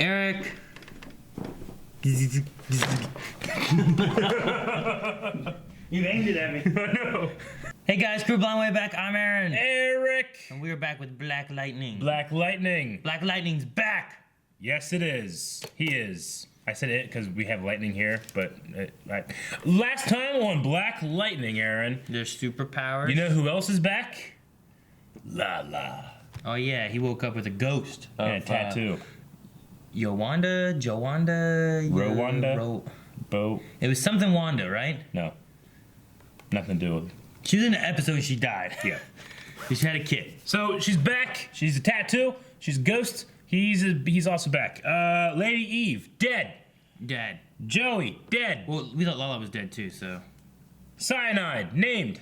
Eric. You aimed it at me. I know. Hey guys, Crew Blind Way back. I'm Aaron. Eric. And we're back with Black Lightning. Black Lightning. Black Lightning's back. Yes, it is. He is. I said it because we have lightning here, but last time on Black Lightning, Aaron. Their superpowers. You know who else is back? Lala. Oh yeah, he woke up with a ghost. And a tattoo. Jowanda. Rwanda? Bo. It was something Wanda, right? No. Nothing to do with it. She was in an episode and she died. Yeah. She had a kid. So she's back. She's a tattoo. She's a ghost. He's also back. Lady Eve, dead. Dead. Joey, dead. Well, we thought Lala was dead too, so. Cyanide, named.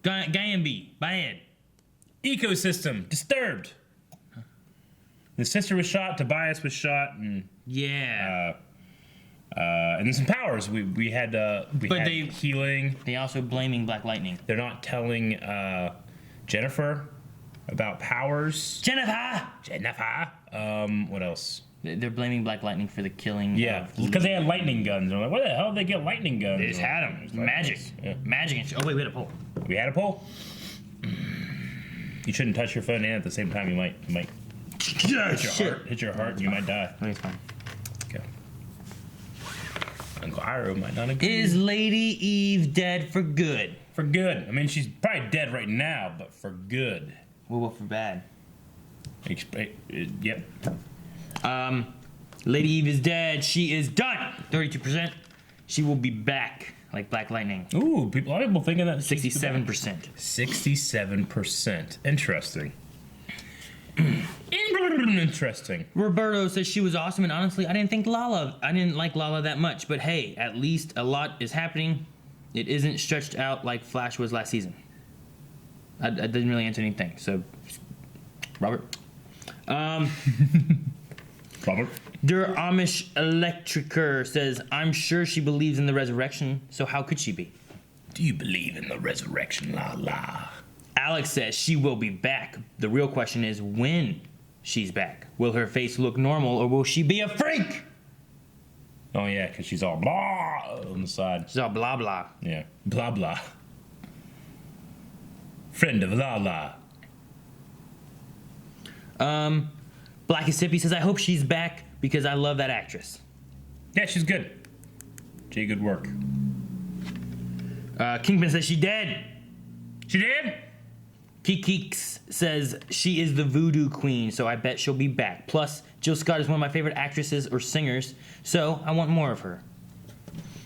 Gambi, bad. Ecosystem, disturbed. The sister was shot, Tobias was shot, and Yeah. and then some powers. We had healing. They also blaming Black Lightning. They're not telling Jennifer about powers. Jennifer. What else? They're blaming Black Lightning for the killing. Yeah, because they had lightning guns. They're like, where the hell did they get lightning guns? They just had them. Magic. Yeah. Magic and oh wait, we had a poll. We had a poll. You shouldn't touch your phone and at the same time you might hit your heart and you might die. Okay, it's fine. Okay. Uncle Iro might not agree. Is Lady Eve dead for good? For good. I mean, she's probably dead right now, but for good. What for bad? Yep. Lady Eve is dead. She is done. 32%. She will be back like Black Lightning. Ooh, a lot of people thinking that. 67%. 67%. Interesting. Interesting. Roberto says she was awesome, and honestly, I didn't like Lala that much. But hey, at least a lot is happening. It isn't stretched out like Flash was last season. I didn't really answer anything. So, Robert. Robert. Der Amish Electricer says, I'm sure she believes in the resurrection, so how could she be? Do you believe in the resurrection, la? Alex says she will be back. The real question is when she's back. Will her face look normal or will she be a freak? Oh yeah, because she's all blah on the side. She's all blah blah. Yeah, blah blah. Friend of Lala. Blackest Hippie says, I hope she's back because I love that actress. Yeah, she's good. She did good work. Kingpin says she dead. She did? Keeks says she is the voodoo queen, so I bet she'll be back. Plus, Jill Scott is one of my favorite actresses or singers, so I want more of her.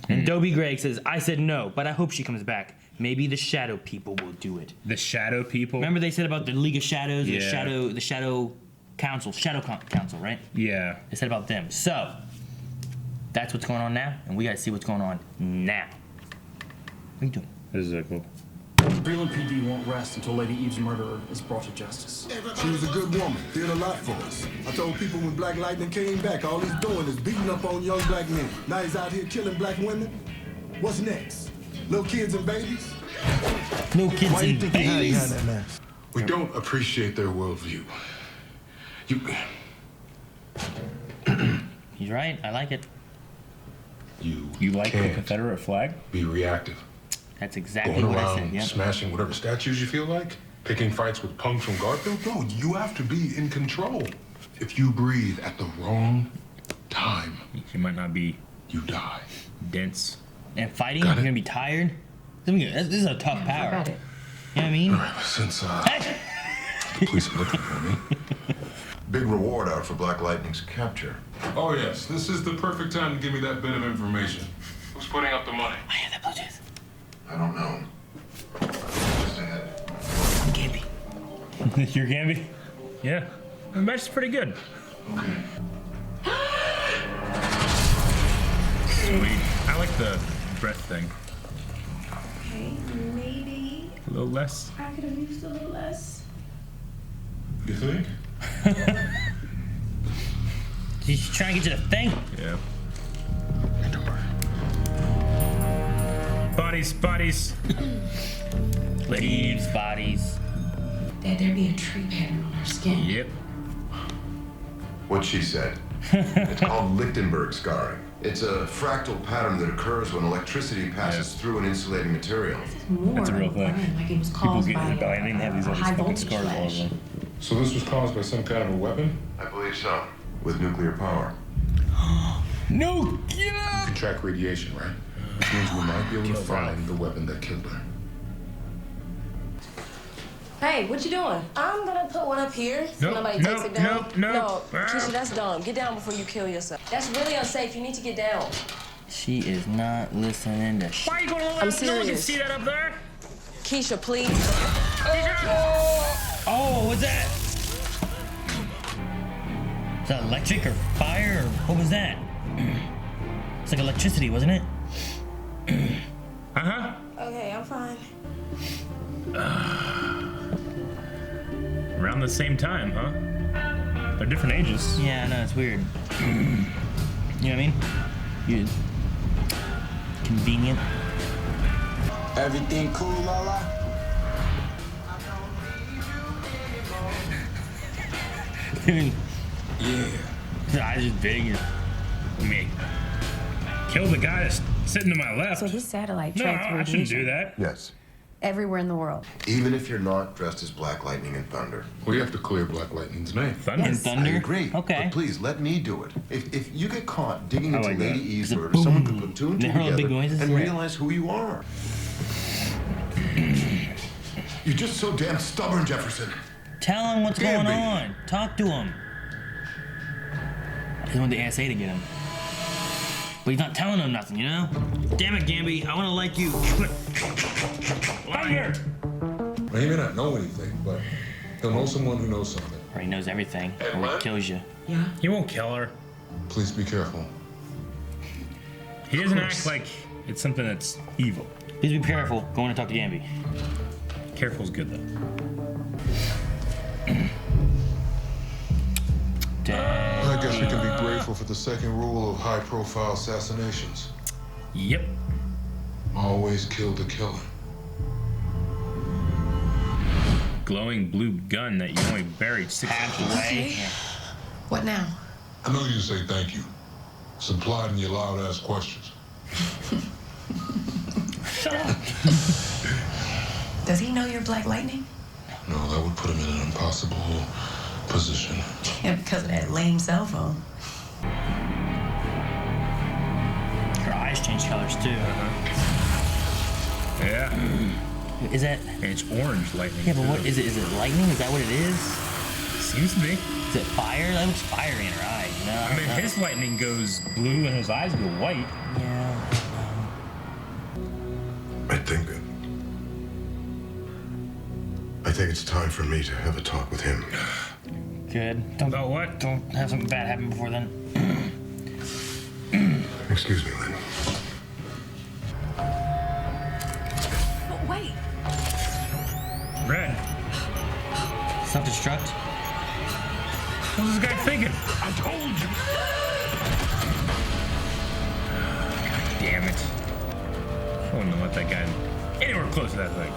And Dobie Greg says, I said no, but I hope she comes back. Maybe the Shadow People will do it. The Shadow People? Remember they said about the League of Shadows, Yeah. the Shadow Council, Council, right? Yeah. They said about them. So, that's what's going on now, and we gotta see what's going on now. What are you doing? This is cool. Freeland PD won't rest until Lady Eve's murderer is brought to justice. She was a good woman, did a lot for us. I told people when Black Lightning came back, all he's doing is beating up on young black men. Now he's out here killing black women. What's next? Little kids and babies? No kids Why you and think he hide behind babies. that mask? We don't appreciate their worldview. He's right. I like it. You like the can't Confederate flag? be reactive. That's exactly Going what I around said. Yeah. smashing whatever statues you feel like, picking fights with punks from Garfield. No, you have to be in control. If you breathe at the wrong time, You might not be you die. dense. And fighting, Got you're it. gonna be tired. This is a tough power. Got it. You know what I mean? All right, since the police are looking for me. Big reward out for Black Lightning's capture. Oh yes, this is the perfect time to give me that bit of information. Who's putting up the money? I have that Bluetooth. I don't know. Just ahead. Gambi. You're Gambi? Yeah. The match is pretty good. Okay. Sweet. I like the breath thing. Okay, maybe A little less. I could have used a little less. You think? She's trying to get you to think. Yeah. Bodies. Leaves, bodies. That there be a tree pattern on her skin. Yep. What she said. It's called Lichtenberg scarring. It's a fractal pattern that occurs when electricity passes through an insulating material. That's a real thing. Like it was People caused get by hit by lightning have these all these high fucking voltage scars all over flash. them. So this was caused by some kind of a weapon? I believe so. With nuclear power. No, get You can track radiation, right? Which means we might be able to Killed her. find the weapon that killed her. Hey, what you doing? I'm gonna put one up here so Nope, nobody nope, takes it down. nope, nope. No, Ah. Keisha, that's dumb. Get down before you kill yourself. That's really unsafe. You need to get down. She is not listening to Why are you going to I'm no one can serious. see that up there? Keisha, please. Oh, what's that? Is that electric or fire or what was that? It's like electricity, wasn't it? Uh-huh. Okay, I'm fine. Around the same time, huh? They're different ages. Yeah, I know, it's weird. You know what I mean? You convenient. Everything cool, Lala? Yeah. I just big. Me. Kill the guy that's sitting to my left. So his satellite No, tracks I shouldn't do radiation that. Yes. everywhere in the world. Even if you're not dressed as Black Lightning and Thunder. We have to clear Black Lightning's name. Thunder? And Thunder? I agree. Okay. But please, let me do it. If you get caught digging into like that. Lady Eve's Is it murder, someone boom? could put two and They two hurl big together noises, and yeah. realize who you are. You're just so damn stubborn, Jefferson. Tell him what's Damn going me. on. Talk to him. I just want the ASA to get him. But he's not telling him nothing, you know? Damn it, Gamby. I want to like you. Liar! Well, he may not know anything, but he'll know someone who knows something. Or he knows everything. Or he kills you. He won't kill her. Please be careful. He doesn't act like it's something that's evil. Please be careful. Going to talk to Gamby. Careful's good though. I guess we can be grateful for the second rule of high-profile assassinations. Yep. Always kill the killer. Glowing blue gun that you only buried 6 inches. Halfway. What now? I know you say thank you. It's implied in your loud-ass questions. Shut up. Does he know you're Black Lightning? No, that would put him in an impossible position. Yeah, because of that lame cell phone. Her eyes change colors too. Yeah. Is that? And it's orange lightning. Yeah, but what too. is it? Is it lightning? Is that what it is? Seems to be. Is it fire? That looks fiery in her eye. You know? I mean, his lightning goes blue and his eyes go white. Yeah. I think it's time for me to have a talk with him. Good. Don't About what? Don't have something bad happen before then. Excuse me, Lynn. But wait. Red. Self-destruct. What's this guy thinking? I told you. God damn it. I wouldn't have let that guy anywhere close to that thing.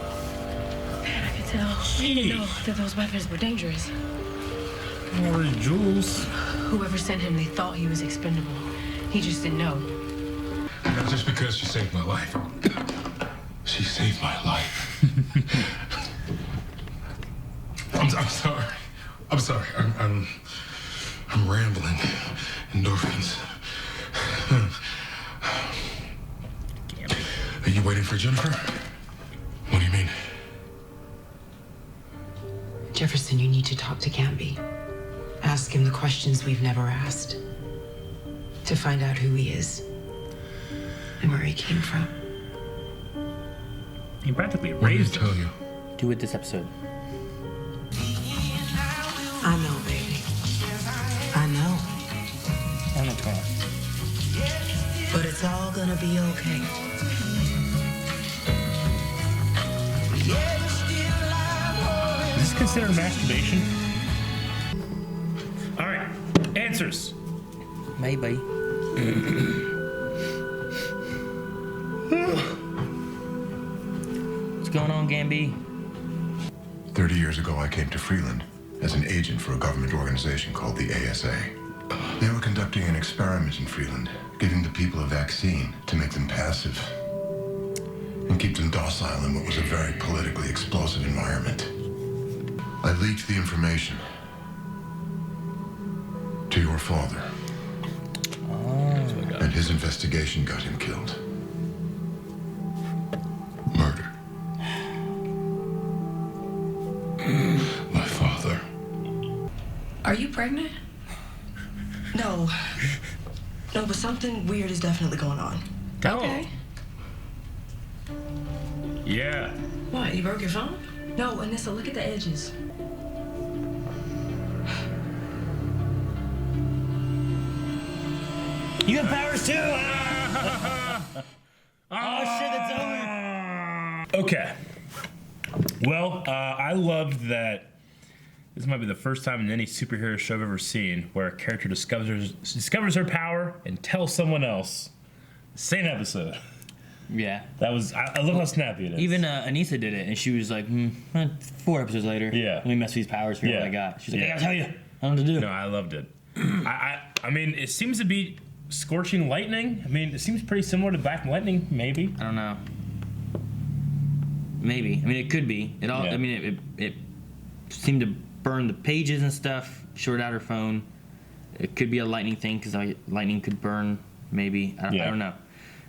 Man, I could tell. He didn't know that those weapons were dangerous. More jewels. Whoever sent him, they thought he was expendable. He just didn't know. Not just because she saved my life. She saved my life. I'm sorry. I'm sorry. I'm rambling. Endorphins. Are you waiting for Jennifer? What do you mean? Jefferson, you need to talk to Canby. Ask him the questions we've never asked. To find out who he is and where he came from. He practically What did he raised tell him. you? Do it this episode. I know, baby. I know. I don't know what's going on. But it's all gonna be okay. Is this considered masturbation? All right, answers. Maybe. What's going on, Gamby? 30 years ago, I came to Freeland as an agent for a government organization called the ASA. They were conducting an experiment in Freeland, giving the people a vaccine to make them passive and keep them docile in what was a very politically explosive environment. I leaked the information to your father. And his investigation got him killed. Murder. My father. Are you pregnant? No. No, but something weird is definitely going on. Okay. Yeah. What, you broke your phone? No, Anissa, look at the edges. You have powers too! Oh shit, it's over. Okay. Well, I loved that. This might be the first time in any superhero show I've ever seen where a character discovers her power and tells someone else. Same episode. Yeah. That was. I love how snappy it is. Even Anissa did it, and she was like, 4 episodes later. Yeah. Let me mess with these powers, figure out what I got. She's like, I gotta tell you. I don't know what to do. No, I loved it. I mean, it seems to be scorching lightning. I mean, it seems pretty similar to Black Lightning, maybe. I don't know. Maybe. I mean, it could be. It all. Yeah. I mean, it seemed to burn the pages and stuff. Short out her phone. It could be a lightning thing because lightning could burn. Maybe. I don't know.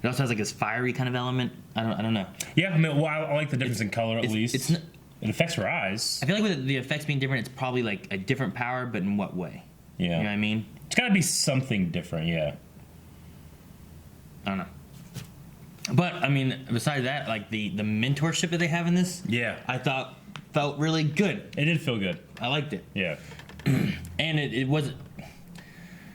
It also has like this fiery kind of element. I don't know. Yeah, I mean, well, I like the difference in color at least. It affects her eyes. I feel like with the effects being different, it's probably like a different power, but in what way? Yeah. You know what I mean? It's got to be something different. Yeah. I don't know. But I mean, besides that, like the mentorship that they have in this, yeah, I thought felt really good. It did feel good. I liked it. Yeah. And it wasn't.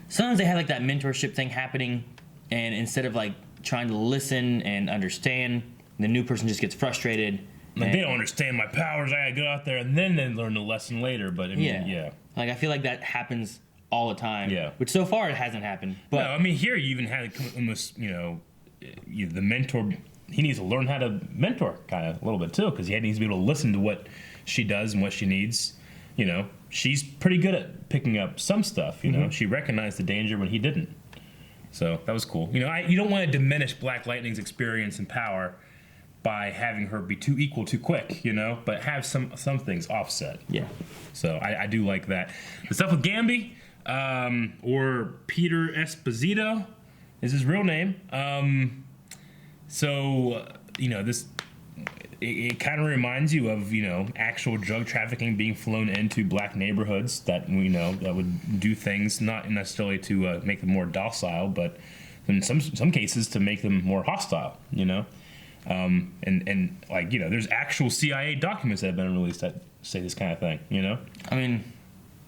Sometimes they have like that mentorship thing happening, and instead of like trying to listen and understand, the new person just gets frustrated. Like, they don't understand my powers. I gotta go out there and then they learn the lesson later. But I mean, yeah. Like I feel like that happens all the time. Yeah. Which so far it hasn't happened. But no, I mean here you even had almost the mentor. He needs to learn how to mentor kind of a little bit too, because he needs to be able to listen to what she does and what she needs. You know, she's pretty good at picking up some stuff. You know, she recognized the danger when he didn't. So that was cool. You know, you don't want to diminish Black Lightning's experience and power by having her be too equal too quick, you know, but have some things offset. Yeah. So I do like that. The stuff with Gamby, or Peter Esposito is his real name. You know, this, it kind of reminds you of, you know, actual drug trafficking being flown into black neighborhoods that, you know, that would do things not necessarily to make them more docile, but in some cases to make them more hostile, you know. And like, you know, there's actual CIA documents that have been released that say this kind of thing, you know? I mean,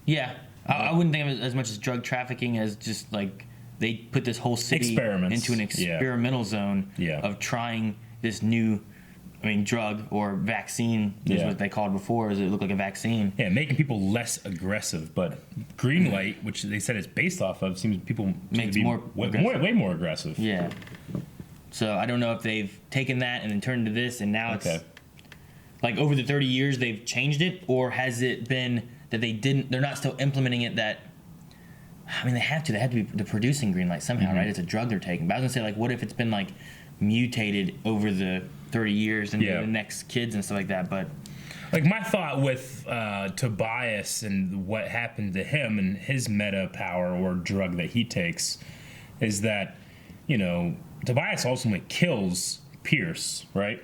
yeah. I wouldn't think of it as much as drug trafficking as just like they put this whole city into an experimental zone of trying this new, drug or vaccine is what they called it before. Is it looked like a vaccine? Yeah, making people less aggressive. But green light, which they said it's based off of, seems people makes be more way more aggressive. Yeah. So I don't know if they've taken that and then turned to this, and now it's like over the 30 years they've changed it, or has it been that they're not still implementing it? That they have to be producing green light somehow, right? It's a drug they're taking. But I was gonna say, like, what if it's been like mutated over the 30 years and the next kids and stuff like that? But like my thought with Tobias and what happened to him and his meta power or drug that he takes is that, you know, Tobias ultimately kills Pierce, right?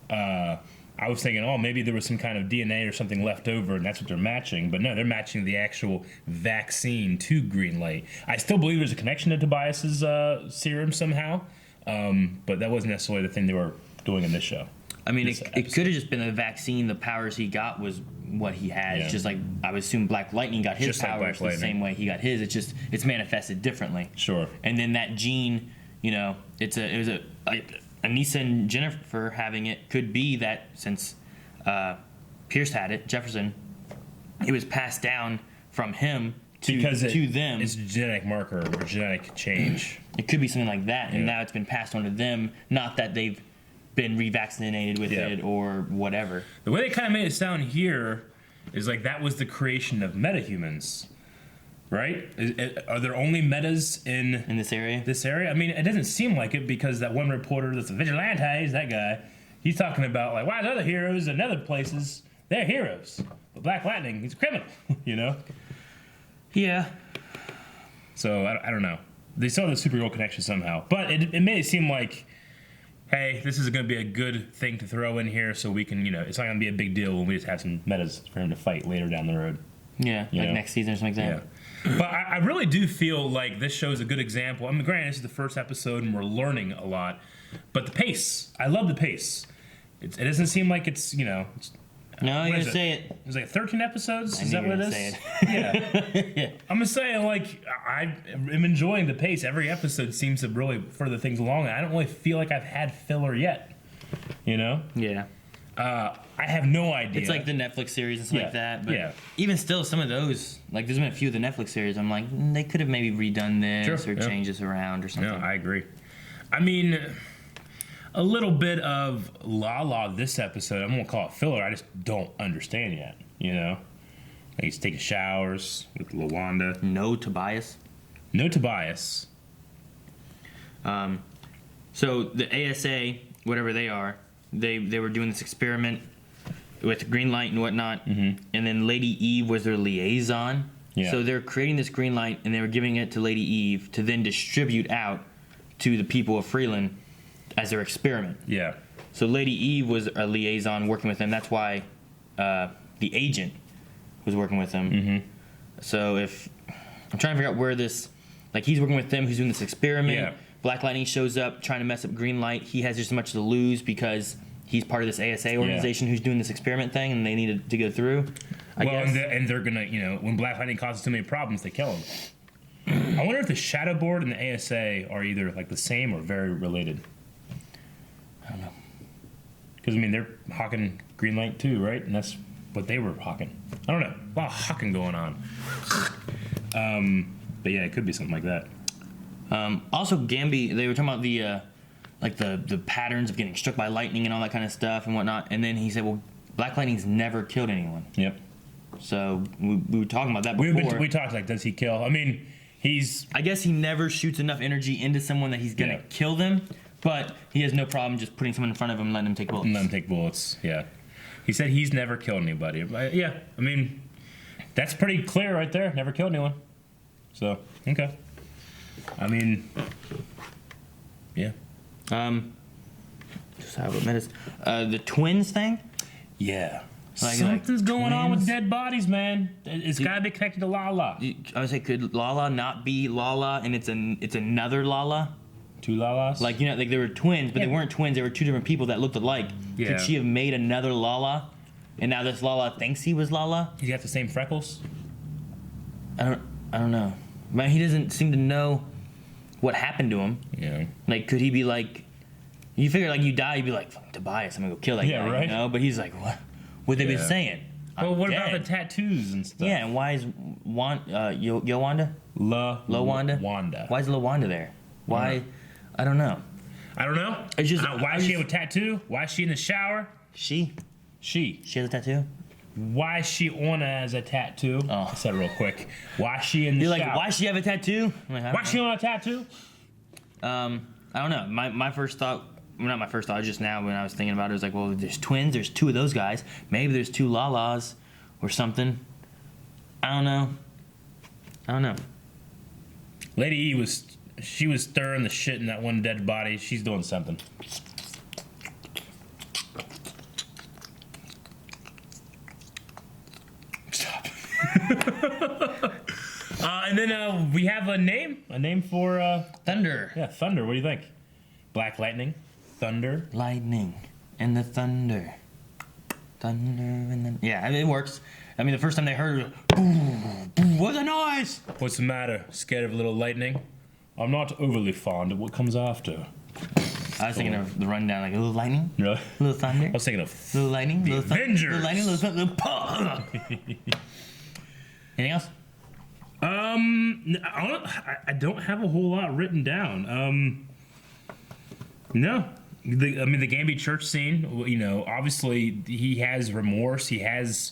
I was thinking, maybe there was some kind of DNA or something left over, and that's what they're matching. But no, they're matching the actual vaccine to green light. I still believe there's a connection to Tobias's serum somehow, but that wasn't necessarily the thing they were doing in this show. It could have just been a vaccine. The powers he got was what he had. Yeah. It's just like, I would assume Black Lightning got his Just like powers Black the same way he got his. It's manifested differently. Sure. And then that gene, you know, Anissa and Jennifer having it could be that since Pierce had it, Jefferson, it was passed down from him to them. It's a genetic marker or genetic change. It could be something like that, and now it's been passed on to them. Not that they've been revaccinated with it or whatever. The way they kind of made it sound here is like that was the creation of metahumans, right? Are there only metas in this area? This area? I mean, it doesn't seem like it because that one reporter that's a vigilante, that guy, he's talking about like, why the other heroes in other places, they're heroes. But Black Lightning, he's a criminal, you know? Yeah. So, I don't know. They saw the superhero connection somehow. But it made it seem like, hey, this is going to be a good thing to throw in here so we can, it's not going to be a big deal when we just have some metas for him to fight later down the road. Yeah, like next season or something like that. Yeah. But I really do feel like this show is a good example. I mean, granted, this is the first episode and we're learning a lot. But the pace, I love the pace. It doesn't seem like it's, No, you're going to say it. It's like 13 episodes? I Is knew that you what were it gonna is? say Yeah. I'm just saying, like, I am enjoying the pace. Every episode seems to really further things along. I don't really feel like I've had filler yet. You know? Yeah. I have no idea. It's like the Netflix series and stuff Yeah. like that. But Yeah. even still, some of those, like there's been a few of the Netflix series, I'm like, they could have maybe redone this or changed this around or something. No, I agree. I mean, a little bit of La this episode, I'm going to call it filler. I just don't understand yet, you know? Like he's taking showers with LaWanda. No Tobias. No Tobias. So the ASA, whatever they are, they were doing this experiment with green light and whatnot, and then Lady Eve was their liaison. Yeah. So they're creating this green light and they were giving it to Lady Eve to then distribute out to the people of Freeland as their experiment. Yeah. So Lady Eve was a liaison working with them. That's why the agent was working with them. So if I'm trying to figure out where this, like he's working with them, who's doing this experiment. Yeah. Black Lightning shows up trying to mess up Green Light. He has just as much to lose because he's part of this ASA organization who's doing this experiment thing, and they need to go through. I guess. And they're gonna, when Black Lightning causes too many problems, they kill him. I wonder if the Shadow Board and the ASA are either like the same or very related. I don't know. Because I mean, they're hawking Green Light too, right? And that's what they were hawking. I don't know. A lot of hawking going on. But yeah, it could be something like that. Also, Gambi, they were talking about the the patterns of getting struck by lightning and all that kind of stuff and whatnot. And then he said, well, Black Lightning's never killed anyone. Yep. So we were talking about that before. We talked like, does he kill? I mean, I guess he never shoots enough energy into someone that he's gonna kill them, but he has no problem just putting someone in front of him and letting him take bullets. Let him take bullets. Yeah. He said he's never killed anybody. Yeah. I mean, that's pretty clear right there. Never killed anyone. So okay. I mean, yeah. Just have what minutes. The twins thing. Yeah. Like Something's going on with twins? dead bodies, man. It's got to be connected to Lala. I would say, could Lala not be Lala, and it's another Lala? Two Lalas? Like like they were twins, but they weren't twins. They were two different people that looked alike. Yeah. Could she have made another Lala, and now this Lala thinks he was Lala? He's got the same freckles. I don't know. But he doesn't seem to know what happened to him. Yeah. Like, could he be like? You figure like you die, you'd be like, fuck Tobias, I'm gonna go kill that guy. Right. You know? But he's like, what? What they been saying? Well, what dead. about the tattoos and stuff? Yeah, and why is Yowanda? Wanda? Wanda. Why is LaWanda there? Why? I don't know. I don't know. It's just why does she have a tattoo? Why is she in the shower? She has a tattoo. Why is she on as a tattoo? Oh, I said it real quick. Why is she in the You're shower? like, why she have a tattoo? I'm like, why is she on a tattoo? I don't know. My first thought, well, not my first thought, just now when I was thinking about it, was like, well, there's twins, there's two of those guys. Maybe there's two Lalas or something. I don't know. Lady E was stirring the shit in that one dead body. She's doing something. Stop. And then we have a name for Thunder. Yeah, Thunder. What do you think? Black Lightning, Thunder. Lightning and the thunder. Thunder and then yeah, I mean, it works. I mean, the first time they heard it, boom, boom, what's the noise? What's the matter? Scared of a little lightning? I'm not overly fond of what comes after. I was thinking of the rundown, like a little lightning, Really? little thunder. I was thinking of Little lightning, The little thunder, Avengers. little lightning, little thunder, little Anything else? I don't have a whole lot written down. No. The Gambi church scene, obviously he has remorse. He has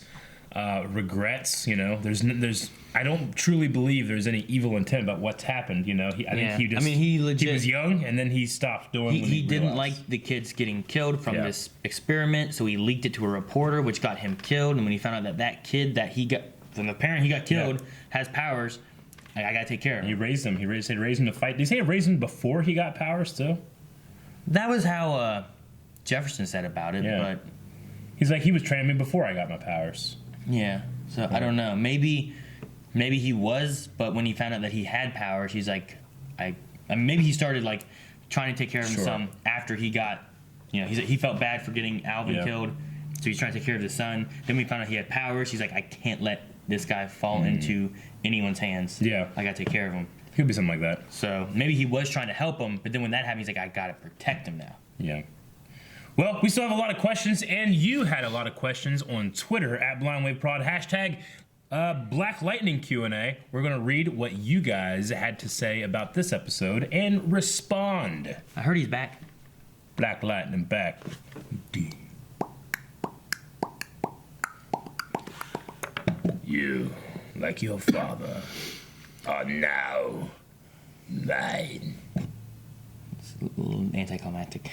regrets. You know, there's I don't truly believe there's any evil intent about what's happened. You know, I think he just he legit he was young and then he stopped doing. He didn't realized. like the kids getting killed from this experiment, so he leaked it to a reporter, which got him killed. And when he found out that kid that he got from the parent he got killed has powers, I gotta take care of him. He raised him. He raised him to fight. Did he say he raised him before he got powers too? That was how Jefferson said about it. But he's like, he was training me before I got my powers. Yeah. So I don't know. Maybe he was, but when he found out that he had powers, he's like, I mean, maybe he started like trying to take care of his son after he got, you know, he felt bad for getting Alvin killed, so he's trying to take care of his son. Then we found out he had powers. He's like, I can't let this guy fall into anyone's hands. Yeah, I gotta take care of him. Could be something like that. So maybe he was trying to help him, but then when that happened, he's like, I gotta protect him now. Yeah. Well, we still have a lot of questions, and you had a lot of questions on Twitter at BlindWaveProd, hashtag Black Lightning Q&A. We're going to read what you guys had to say about this episode and respond. I heard he's back. Black Lightning back. D. You, like your father, are now mine. It's a little anticlimactic.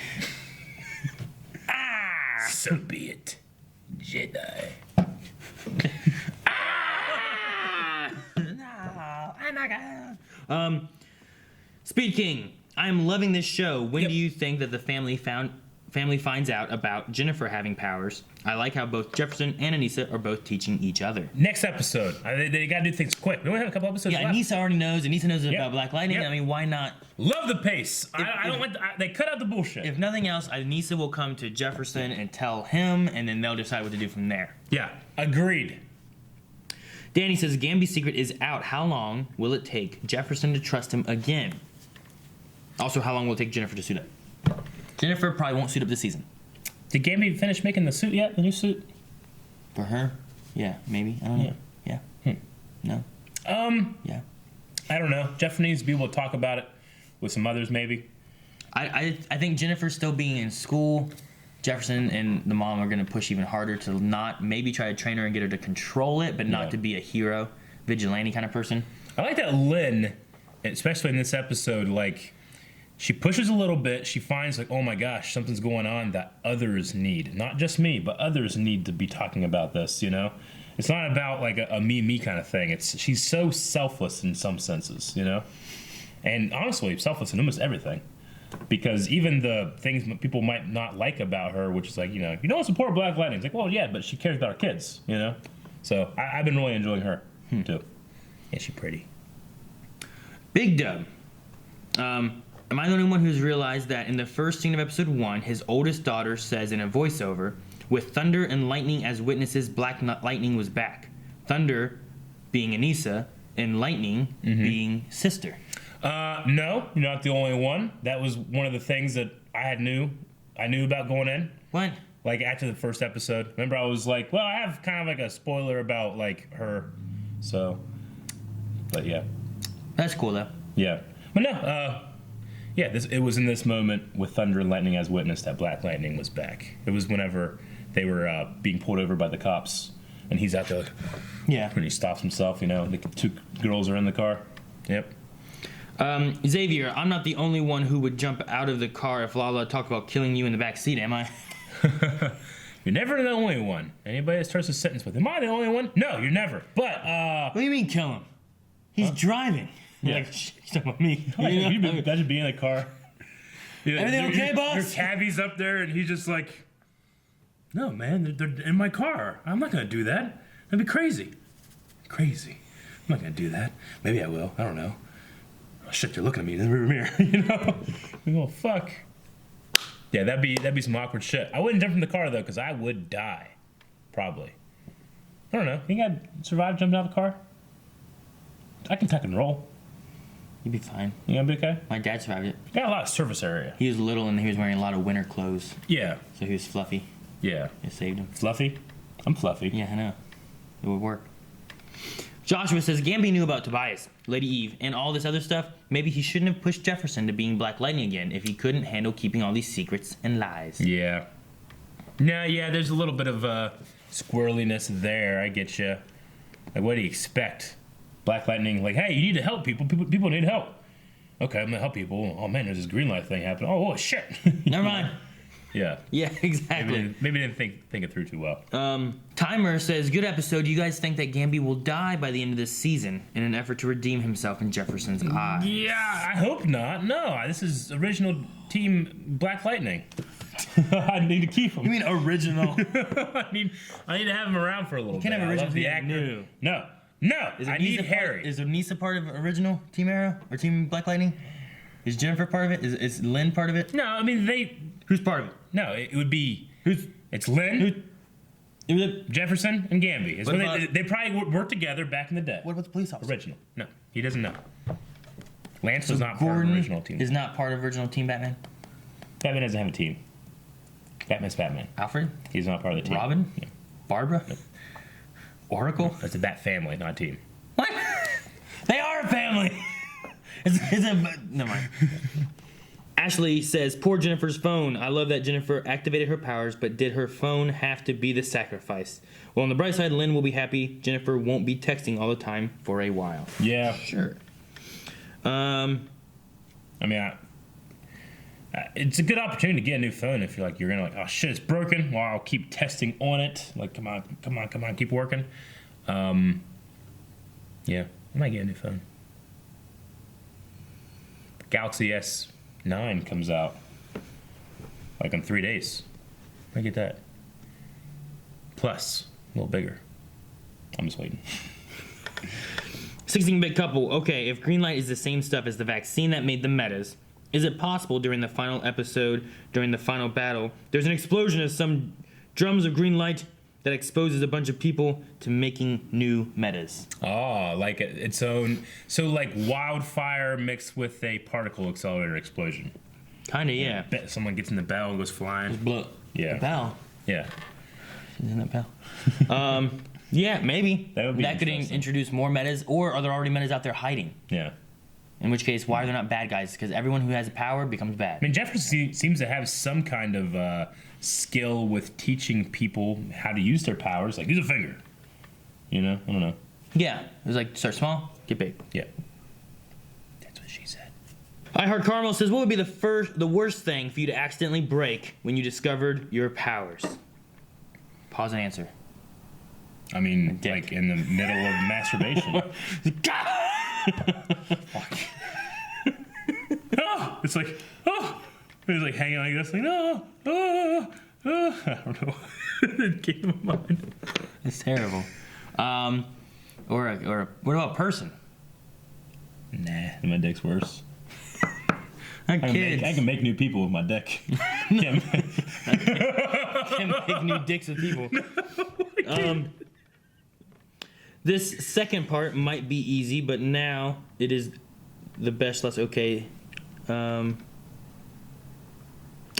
So be it, Jedi. Speed King, I am loving this show. When do you think that the family finds out about Jennifer having powers? I like how both Jefferson and Anissa are both teaching each other. Next episode. They gotta do things quick. We only have a couple episodes left. Anissa already knows. Anissa knows about Black Lightning. I mean, why not? Love the pace. I don't want. They cut out the bullshit. If nothing else, Anissa will come to Jefferson and tell him, and then they'll decide what to do from there. Yeah, agreed. Danny says Gamby's secret is out. How long will it take Jefferson to trust him again? Also, how long will it take Jennifer to suit up? Jennifer probably won't suit up this season. Did Gamby finish making the suit yet? The new suit? For her? Yeah, maybe. I don't know. Yeah. No. Yeah. I don't know. Jeff needs to be able to talk about it with some others, maybe. I think Jennifer still being in school, Jefferson and the mom are going to push even harder to not maybe try to train her and get her to control it, but not to be a hero, vigilante kind of person. I like that Lynn, especially in this episode, like, she pushes a little bit. She finds, like, oh my gosh, something's going on that others need. Not just me, but others need to be talking about this, you know? It's not about, like, a me kind of thing. She's so selfless in some senses, you know? And honestly, selfless in almost everything. Because even the things that people might not like about her, which is like, you don't support Black Lightning. It's like, well, yeah, but she cares about our kids, you know? So I've been really enjoying her, too. Yeah, she's pretty. Big Dub. Am I the only one who's realized that in the first scene of episode 1, his oldest daughter says in a voiceover, with thunder and lightning as witnesses, Black Lightning was back. Thunder being Anissa, and lightning being sister. No, you're not the only one. That was one of the things that I knew about going in. What? Like after the first episode. Remember, I was like, well, I have kind of like a spoiler about like her. So, but yeah. That's cool though. Yeah. But no, yeah, it was in this moment with Thunder and Lightning as witness that Black Lightning was back. It was whenever they were being pulled over by the cops, and he's out there. Yeah. When he stops himself, the two girls are in the car. Yep. Xavier, I'm not the only one who would jump out of the car if Lala talked about killing you in the back seat, am I? You're never the only one. Anybody that starts a sentence with, am I the only one? No, you're never. But, what do you mean kill him? He's driving. Yeah. Like, he's talking about me. Imagine being in the car. Everything okay, boss? Your cabbie's up there, and he's just like, no, man, they're in my car. I'm not going to do that. That'd be crazy. Crazy. I'm not going to do that. Maybe I will. I don't know. Oh, shit, you're looking at me in the rear mirror, Oh, fuck. Yeah, that'd be some awkward shit. I wouldn't jump from the car, though, because I would die. Probably. I don't know. You think I'd survive jumping out of the car? I can tuck and roll. You'd be fine. You gonna be okay? My dad survived it. You got a lot of surface area. He was little and he was wearing a lot of winter clothes. Yeah. So he was fluffy. Yeah. It saved him. Fluffy? I'm fluffy. Yeah, I know. It would work. Joshua says, Gamby knew about Tobias, Lady Eve, and all this other stuff. Maybe he shouldn't have pushed Jefferson to being Black Lightning again if he couldn't handle keeping all these secrets and lies. Yeah. No, yeah, there's a little bit of, squirreliness there. I get you. Like, what do you expect? Black Lightning, like, hey, you need to help people. People need help. Okay, I'm gonna help people. Oh man, there's this green light thing happening. Oh shit. Never mind. Yeah. Yeah, exactly. Maybe didn't think it through too well. Timer says, good episode. Do you guys think that Gamby will die by the end of this season in an effort to redeem himself in Jefferson's eyes? Yeah, I hope not. No, this is original team Black Lightning. I need to keep him. You mean original? I need to have him around for a little bit. You can't have original the team actor. No. I need Harry. Is Anissa part of original Team Arrow or Team Black Lightning? Is Jennifer part of it? Is Lynn part of it? No, I mean Who's part of it? No, it would be. It's Lynn, Jefferson, and Gamby. They probably worked together back in the day. What about the police officer? Original. No, he doesn't know. Lance was not Gordon part of original team. Is not part of original Team Batman. Batman doesn't have a team. Batman's Batman. Alfred? He's not part of the team. Robin? No. Barbara? No. Oracle? That's a Bat family, not a team. What? They are a family. Never mind. Ashley says, poor Jennifer's phone. I love that Jennifer activated her powers, but did her phone have to be the sacrifice? Well, on the bright side, Lynn will be happy. Jennifer won't be texting all the time for a while. Yeah. Sure. I mean, it's a good opportunity to get a new phone if you're gonna oh shit, it's broken. Well, I'll keep testing on it. Like, come on, keep working. Yeah, I might get a new phone. Galaxy S9 comes out like in 3 days. I get that. Plus, a little bigger. I'm just waiting. 16-bit couple. Okay, if green light is the same stuff as the vaccine that made the metas, is it possible during the final episode, during the final battle, there's an explosion of some drums of green light that exposes a bunch of people to making new metas? Oh, like its own. So like wildfire mixed with a particle accelerator explosion. Kinda, yeah. Someone gets in the bell and goes flying. Yeah. The bell. Yeah. Isn't that bell? Yeah, maybe. That could introduce more metas, or are there already metas out there hiding? Yeah. In which case, why are they not bad guys? Because everyone who has a power becomes bad. I mean, Jefferson seems to have some kind of skill with teaching people how to use their powers. Like, use a finger. You know? I don't know. Yeah. It was like, start small, get big. Yeah. That's what she said. I Heart Carmel says, what would be the worst thing for you to accidentally break when you discovered your powers? Pause and answer. I mean, like in the middle of masturbation. Fuck. Oh, it's like, oh. It's like hanging like this, like, I don't know. It came to my mind. It's terrible. Or what about person? Nah, my dick's worse. I can make new people with my dick. Can make new dicks with people. No, this second part might be easy, but now it is the best less okay.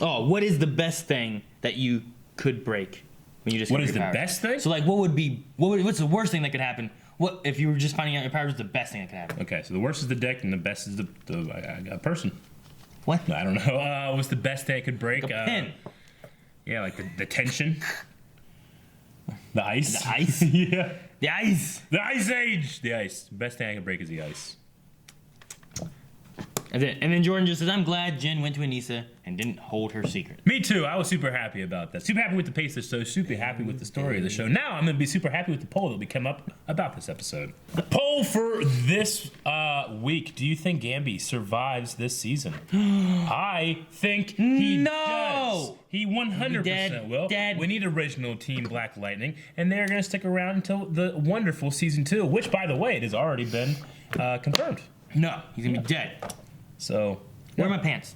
What is the best thing that you could break when you just What is the best thing? So like, what's the worst thing that could happen? What if you were just finding out your powers was the best thing that could happen? Okay, so the worst is the dick, and the best is the person. What? I don't know. What's the best thing I could break? Like a pin. Yeah, like the tension. The ice. The ice? Yeah. The ice. The ice age. The ice. Best thing I can break is the ice. And then Jordan just says, I'm glad Jen went to Anissa and didn't hold her secret. Me too. I was super happy about that. Super happy with the pace of the show. Super happy with the story of the show. Now I'm going to be super happy with the poll that we come up about this episode. The poll for this week. Do you think Gamby survives this season? I think he does. He 100% will. We need original Team Black Lightning, and they're going to stick around until the wonderful season 2, which, by the way, it has already been confirmed. No, he's going to be dead. So, where are my pants?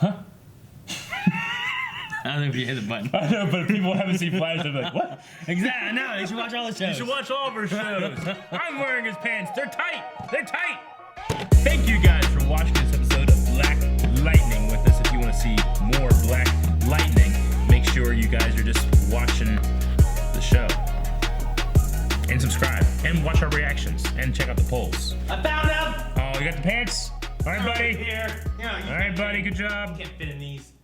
Huh? I don't know if you hit the button. I know, but people haven't seen Flash. They're like, what? Exactly. No, they should watch all the shows. You should watch all of our shows. I'm wearing his pants. They're tight. They're tight. Thank you guys for watching this episode of Black Lightning with us. If you want to see more Black Lightning, make sure you guys are just watching the show. And subscribe. And watch our reactions. And check out the polls. I found them! Oh, you got the pants? All right, buddy. Here. All right, buddy. Good job. Can't fit in these.